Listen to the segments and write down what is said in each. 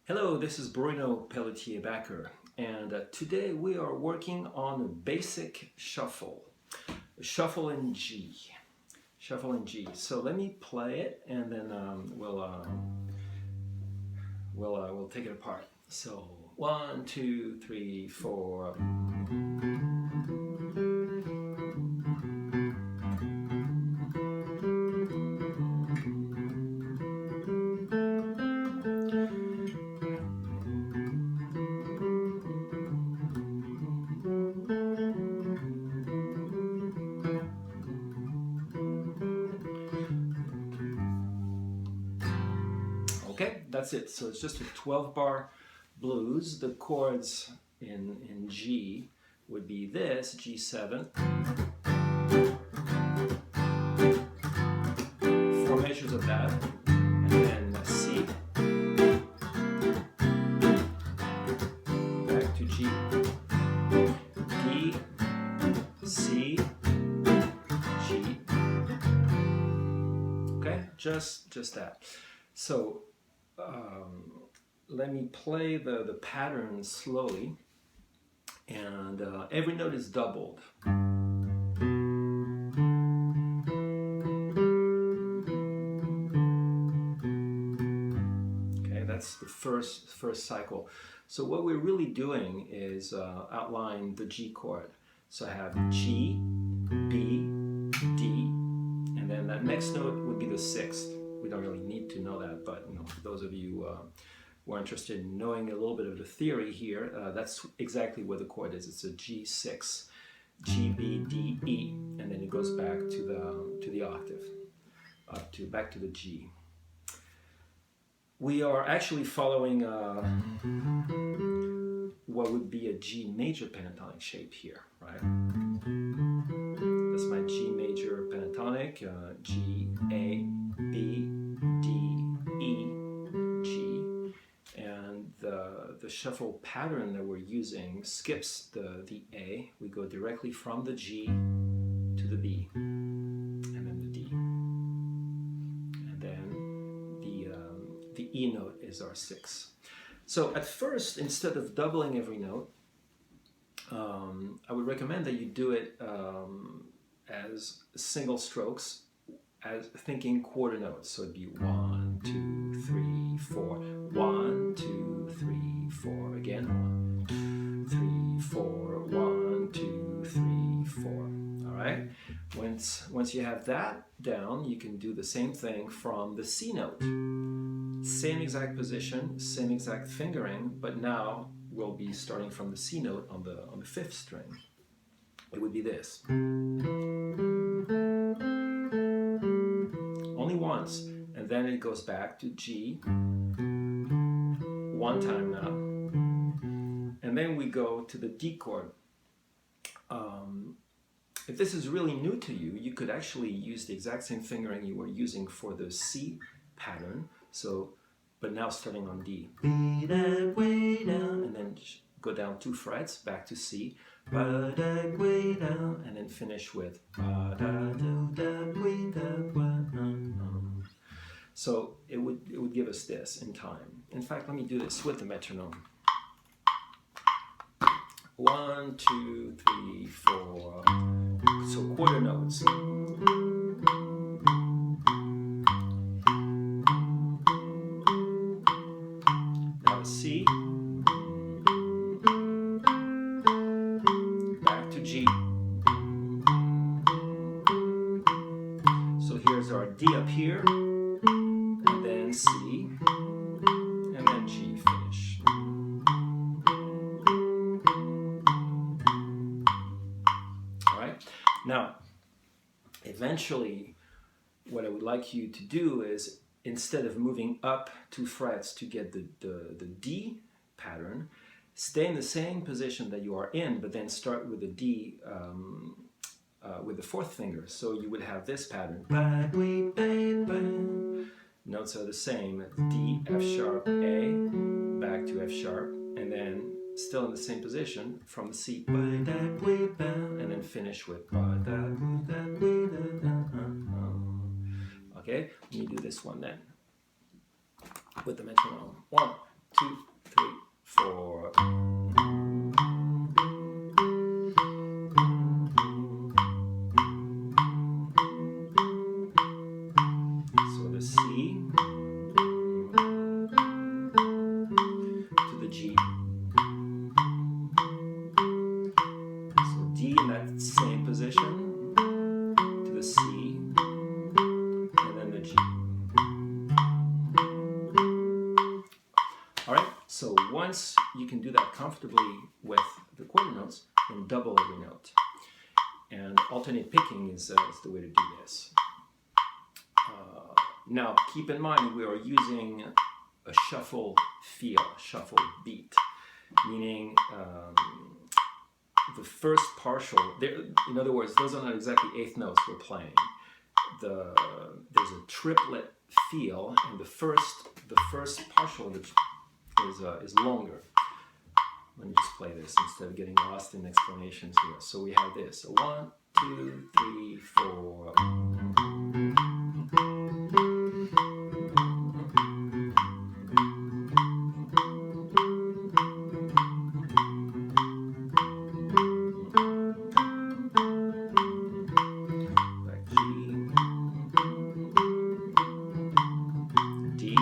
Hello, this is brunopelbac, and today we are working on a basic shuffle, shuffle in G, shuffle in G. So let me play it, and then we'll take it apart. So 1, 2, 3, 4. Okay, that's it. So it's just a 12-bar blues. The chords in G would be this, G7, 4 measures of that, and then C, back to G, D, C, G. Okay, just that. So let me play the pattern slowly, and every note is doubled. Okay, that's the first cycle. So what we're really doing is outline the G chord. So I have G, B, D, and then that next note would be the 6th. We don't really need to know that, but for those of you who are interested in knowing a little bit of the theory here, that's exactly where the chord is. It's a G6, G, B, D, E, and then it goes back to the octave, back to the G. We are actually following what would be a G major pentatonic shape here, right? That's my G major pentatonic, G, A, B, D, E, G, and the shuffle pattern that we're using skips the A. We go directly from the G to the B, and then the D, and then the E note is our 6. So at first, instead of doubling every note, I would recommend that you do it as single strokes, as thinking quarter notes. So it'd be 1, 2, 3, 4, 1, 2, 3, 4, again 1, 3, 4, 1, 2, 3, 4. All right. Once you have that down, you can do the same thing from the C note. Same exact position, same exact fingering, but now we'll be starting from the C note on the 5th string. It would be this. Only once, and then it goes back to G one time now, and then we go to the D chord. If this is really new to you, you could actually use the exact same fingering you were using for the C pattern. So, but now starting on D, and then go down 2 frets, back to C, and then finish with. So it would give us this in time. In fact, let me do this with the metronome. 1, 2, 3, 4. So quarter notes. Now the C. Back to G. So here's our D up here, and then C, and then G finish. All right. Now, eventually, what I would like you to do is, instead of moving up 2 frets to get the D pattern, stay in the same position that you are in, but then start with the D with the 4th finger. So you would have this pattern. Notes are the same. D, F sharp, A, back to F sharp, and then still in the same position from the C, and then finish with. Okay, let me do this one then with the metronome. 1, 2, 3, 4. So the C to the G. So D in that same position to the C, and then the G. All right, so once you can do that comfortably with the quarter notes, then double every note. And alternate picking is the way to do this. Now, keep in mind we are using a shuffle feel, shuffle beat, meaning the first partial, in other words, those are not exactly eighth notes we're playing. There's a triplet feel, and the first partial is longer. Let me just play this instead of getting lost in explanations here. So we have this, so 1, 2, 3, 4. Back G, D,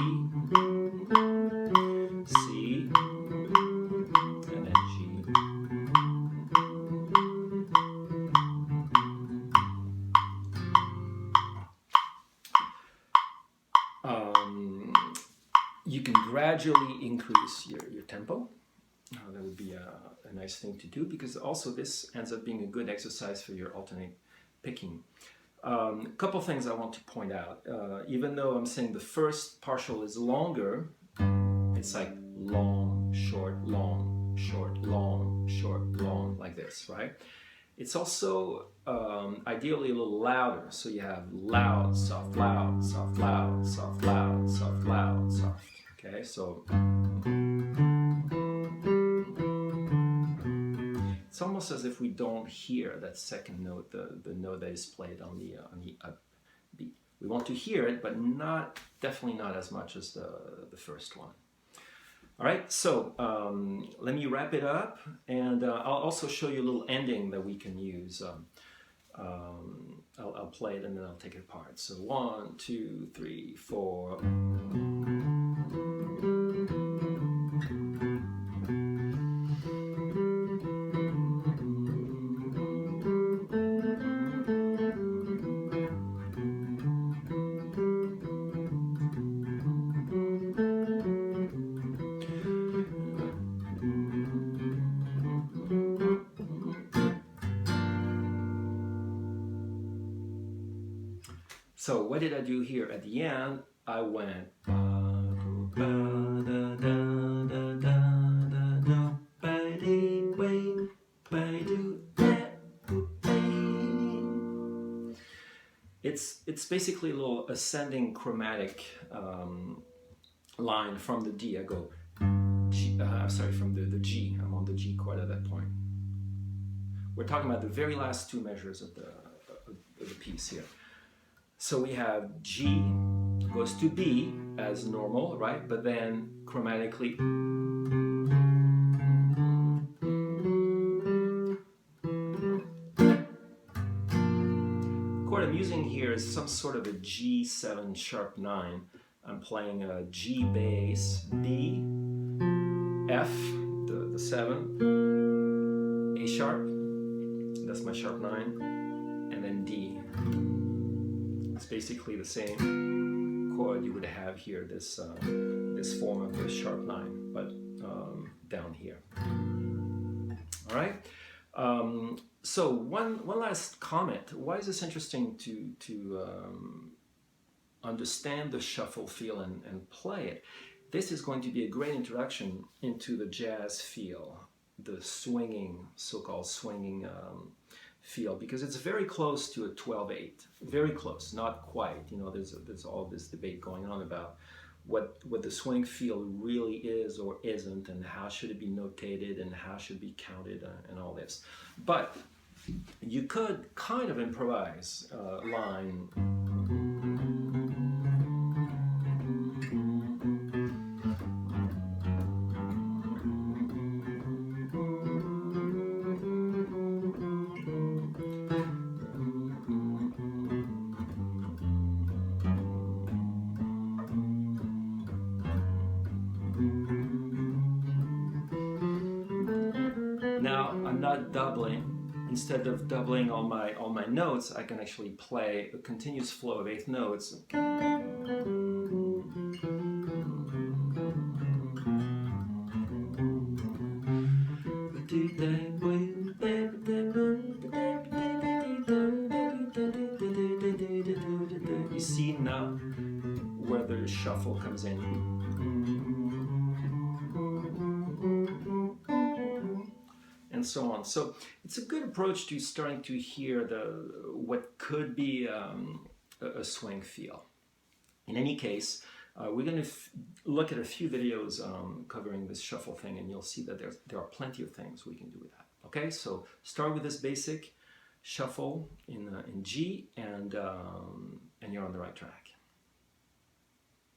C, and then G. You can gradually increase your tempo. That would be a nice thing to do, because also this ends up being a good exercise for your alternate picking. A couple things I want to point out. Even though I'm saying the first partial is longer, it's like long, short, long, short, long, short, long, like this, right? It's also ideally a little louder. So you have loud, soft, loud, soft, loud, soft, loud, soft, loud, soft. Okay, so it's almost as if we don't hear that second note, the note that is played on the upbeat. We want to hear it, but definitely not as much as the first one. All right, so let me wrap it up, and I'll also show you a little ending that we can use. I'll play it and then I'll take it apart. So 1, 2, 3, 4. So what did I do here? At the end, I went. It's basically a little ascending chromatic line from the D. I go G, from the G. I'm on the G chord at that point. We're talking about the very last two measures of the piece here. So we have G goes to B as normal, right? But then chromatically. The chord I'm using here is some sort of a G7 sharp 9. I'm playing a G bass, B, F, the 7, A sharp, that's my sharp 9, and then D. It's basically the same chord you would have here, this form of the sharp 9, but down here. All right. So one last comment. Why is this interesting to understand the shuffle feel and play it? This is going to be a great introduction into the jazz feel, the swinging, so-called swinging feel, because it's very close to a 12/8, very close, not quite. You know, there's all this debate going on about what the swing feel really is or isn't, and how should it be notated and how should it be counted and all this. But you could kind of improvise a line. now I'm not doubling. Instead of doubling all my notes, I can actually play a continuous flow of eighth notes. You see now where the shuffle comes in. And so on. So it's a good approach to starting to hear what could be a swing feel. In any case, we're going to look at a few videos covering this shuffle thing, and you'll see that there are plenty of things we can do with that. Okay, so start with this basic shuffle in G, and you're on the right track.